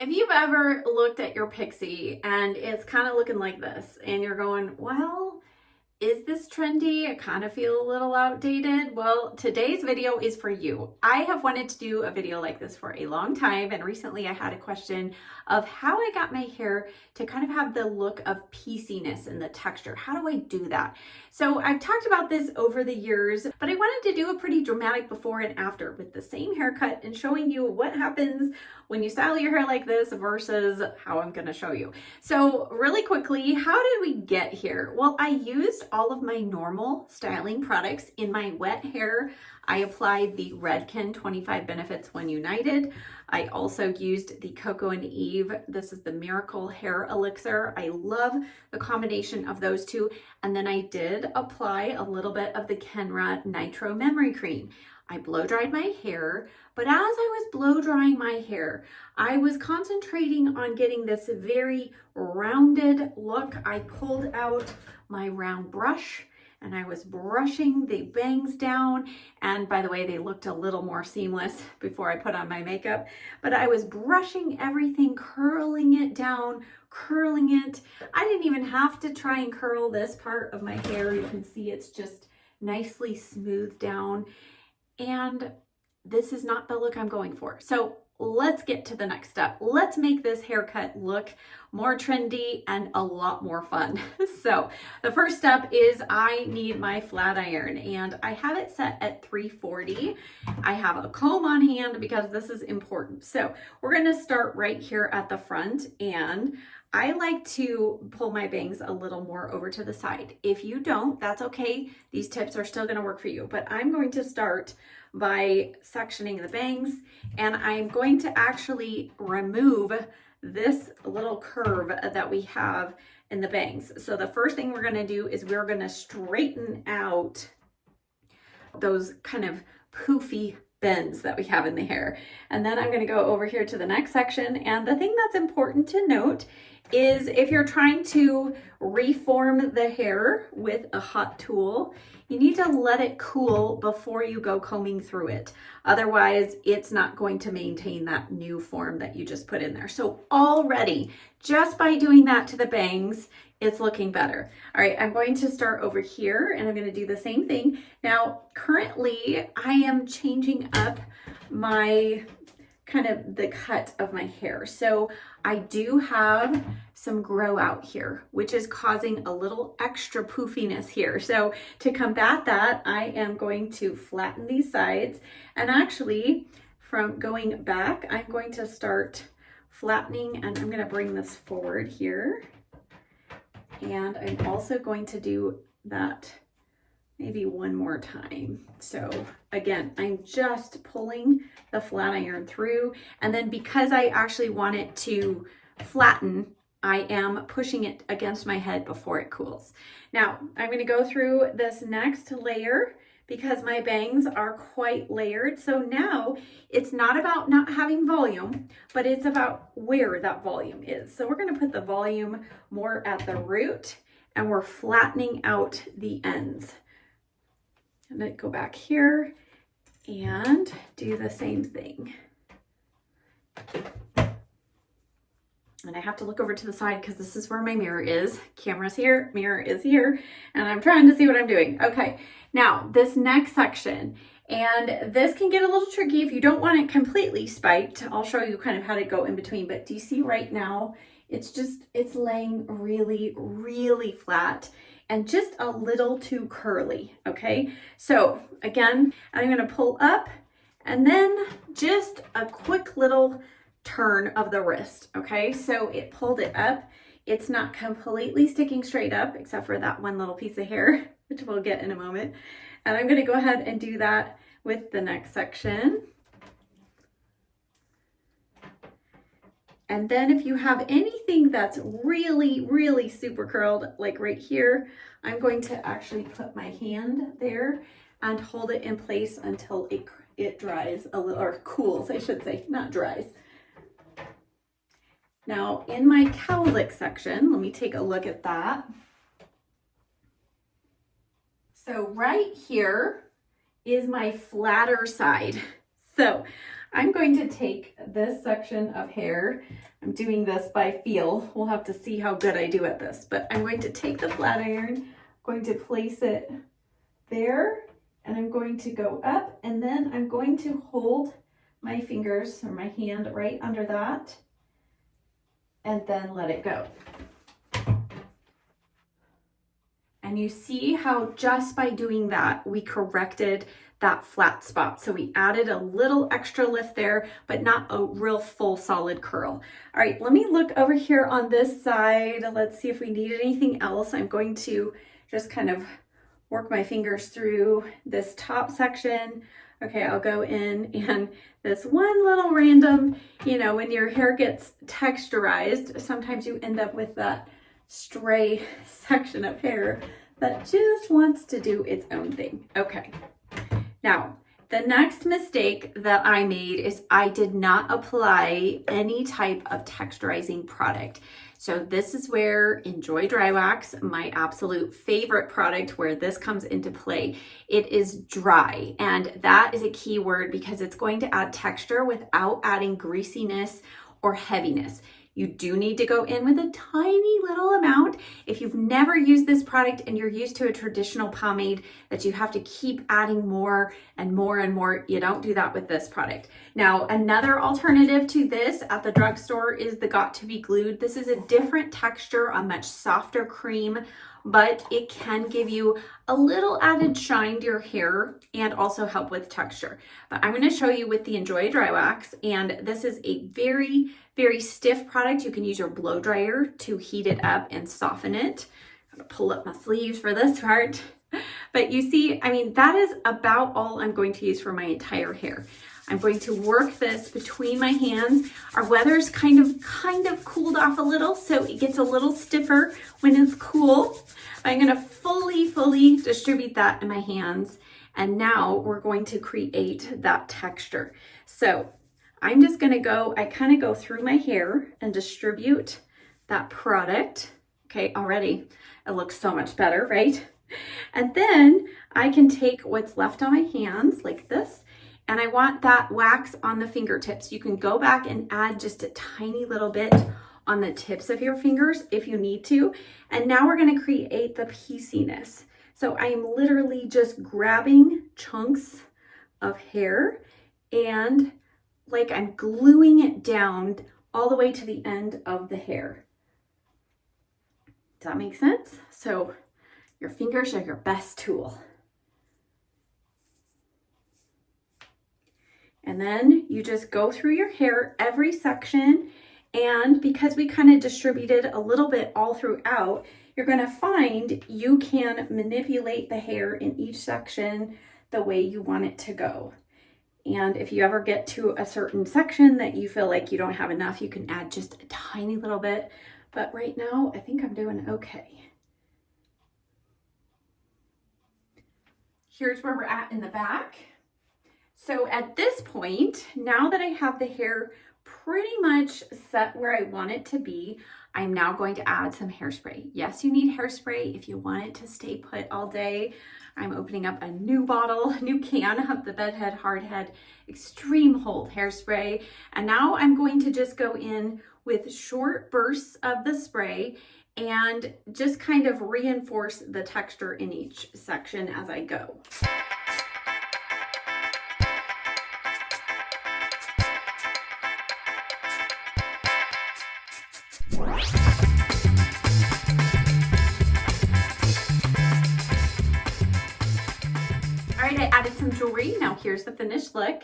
If you've ever looked at your Pixie and it's kind of looking like this and you're going, well, is this trendy? I kind of feel a little outdated. Well, today's video is for you. I have wanted to do a video like this for a long time, and recently I had a question of how I got my hair to kind of have the look of pieciness and the texture. How do I do that? So I've talked about this over the years, but I wanted to do a pretty dramatic before and after with the same haircut and showing you what happens when you style your hair like this versus how I'm gonna show you. So really quickly, how did we get here? Well, I used all of my normal styling products in my wet hair. I applied the RAKUTEN 25 Benefits When United. I also used the Cocoa and Eve. This is the Miracle Hair Elixir. I love the combination of those two. And then I did apply a little bit of the Kenra Nitro Memory Cream. I blow dried my hair, but as I was blow drying my hair, I was concentrating on getting this very rounded look. I pulled out my round brush and I was brushing the bangs down. And by the way, they looked a little more seamless before I put on my makeup, but I was brushing everything, curling it down, curling it. I didn't even have to try and curl this part of my hair. You can see it's just nicely smoothed down. And this is not the look I'm going for. So let's get to the next step. Let's make this haircut look more trendy and a lot more fun. So the first step is I need my flat iron, and I have it set at 340. I have a comb on hand because this is important. So we're gonna start right here at the front, and I like to pull my bangs a little more over to the side. If you don't, that's okay. These tips are still gonna work for you, but I'm going to start by sectioning the bangs, and I'm going to actually remove this little curve that we have in the bangs. So the first thing we're gonna do is we're gonna straighten out those kind of poofy bends that we have in the hair. And then I'm gonna go over here to the next section. And the thing that's important to note is if you're trying to reform the hair with a hot tool, you need to let it cool before you go combing through it. Otherwise, it's not going to maintain that new form that you just put in there. So already, just by doing that to the bangs, it's looking better. All right, I'm going to start over here and I'm gonna do the same thing. Now, currently, I am changing up my kind of the cut of my hair. So I do have some grow out here, which is causing a little extra poofiness here. So to combat that, I am going to flatten these sides, and actually from going back, I'm going to start flattening, and I'm gonna bring this forward here. And I'm also going to do that maybe one more time. So again, I'm just pulling the flat iron through, and then because I actually want it to flatten, I am pushing it against my head before it cools. Now, I'm gonna go through this next layer because my bangs are quite layered. So now it's not about not having volume, but it's about where that volume is. So we're gonna put the volume more at the root, and we're flattening out the ends. I'm gonna go back here and do the same thing. And I have to look over to the side because this is where my mirror is. Camera's here, mirror is here, and I'm trying to see what I'm doing. Okay, now this next section, and this can get a little tricky if you don't want it completely spiked. I'll show you kind of how to go in between, but do you see right now, it's laying really, really flat and just a little too curly, okay? So again, I'm gonna pull up and then just a quick little turn of the wrist, okay? So it pulled it up. It's not completely sticking straight up except for that one little piece of hair, which we'll get in a moment. And I'm gonna go ahead and do that with the next section. And then if you have anything that's really, really super curled, like right here, I'm going to actually put my hand there and hold it in place until it dries a little, or cools, I should say, not dries. Now in my cowlick section, let me take a look at that. So right here is my flatter side. So I'm going to take this section of hair. I'm doing this by feel. We'll have to see how good I do at this, but I'm going to take the flat iron, going to place it there, and I'm going to go up, and then I'm going to hold my fingers or my hand right under that, and then let it go. And you see how just by doing that, we corrected that flat spot. So we added a little extra lift there, but not a real full solid curl. All right, let me look over here on this side. Let's see if we need anything else. I'm going to just kind of work my fingers through this top section. Okay, I'll go in, and this one little random, when your hair gets texturized, sometimes you end up with that stray section of hair that just wants to do its own thing. Okay, now the next mistake that I made is I did not apply any type of texturizing product. So this is where Enjoy Dry Wax, my absolute favorite product, where this comes into play. It is dry, and that is a key word because it's going to add texture without adding greasiness or heaviness. You do need to go in with a tiny little amount. If you've never used this product and you're used to a traditional pomade that you have to keep adding more and more and more, you don't do that with this product. Now, another alternative to this at the drugstore is the Got to Be Glued. This is a different texture, a much softer cream, but it can give you a little added shine to your hair and also help with texture. But I'm going to show you with the Enjoy Dry Wax, and this is a very, very stiff product. You can use your blow dryer to heat it up and soften it. I'm going to pull up my sleeves for this part. But you see, that is about all I'm going to use for my entire hair. I'm going to work this between my hands. Our weather's kind of cooled off a little, so it gets a little stiffer when it's cool. I'm going to fully distribute that in my hands. And now we're going to create that texture. So I'm just going to I kind of go through my hair and distribute that product. Okay, already it looks so much better, right? And then I can take what's left on my hands like this, and I want that wax on the fingertips. You can go back and add just a tiny little bit on the tips of your fingers if you need to. And now we're going to create the pieciness. So I'm literally just grabbing chunks of hair and like I'm gluing it down all the way to the end of the hair. Does that make sense? So your fingers are your best tool. And then you just go through your hair, every section, and because we kind of distributed a little bit all throughout, you're going to find you can manipulate the hair in each section the way you want it to go. And if you ever get to a certain section that you feel like you don't have enough, you can add just a tiny little bit. But right now, I think I'm doing okay. Here's where we're at in the back. So at this point, now that I have the hair pretty much set where I want it to be, I'm now going to add some hairspray. Yes, you need hairspray if you want it to stay put all day. I'm opening up a new bottle, a new can of the Bedhead Hardhead Extreme Hold hairspray. And now I'm going to just go in with short bursts of the spray and just kind of reinforce the texture in each section as I go. All right, I added some jewelry. Now here's the finished look.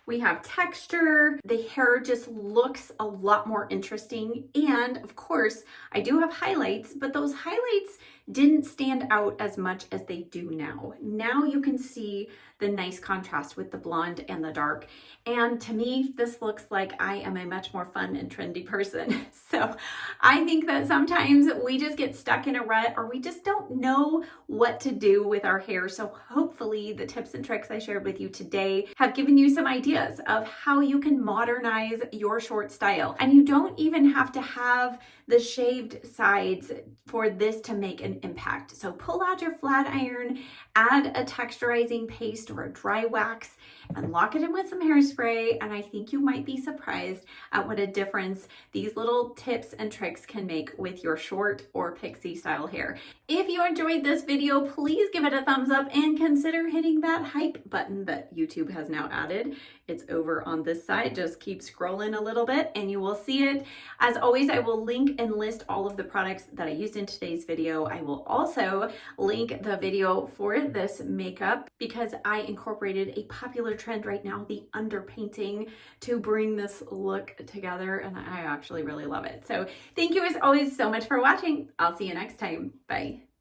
We have texture, the hair just looks a lot more interesting, and of course I do have highlights, but those highlights didn't stand out as much as they do now. Now you can see the nice contrast with the blonde and the dark, and to me this looks like I am a much more fun and trendy person. So I think that sometimes we just get stuck in a rut, or we just don't know what to do with our hair. So hopefully the tips and tricks I shared with you today have given you some ideas of how you can modernize your short style. And you don't even have to have the shaved sides for this to make an an impact. So pull out your flat iron, add a texturizing paste or a dry wax, and lock it in with some hairspray. And I think you might be surprised at what a difference these little tips and tricks can make with your short or pixie style hair. If you enjoyed this video, please give it a thumbs up and consider hitting that hype button that YouTube has now added. It's over on this side. Just keep scrolling a little bit and you will see it. As always, I will link and list all of the products that I used in today's video. I will also link the video for this makeup because I incorporated a popular trend right now, the underpainting, to bring this look together, and I actually really love it. So thank you as always so much for watching. I'll see you next time. Bye.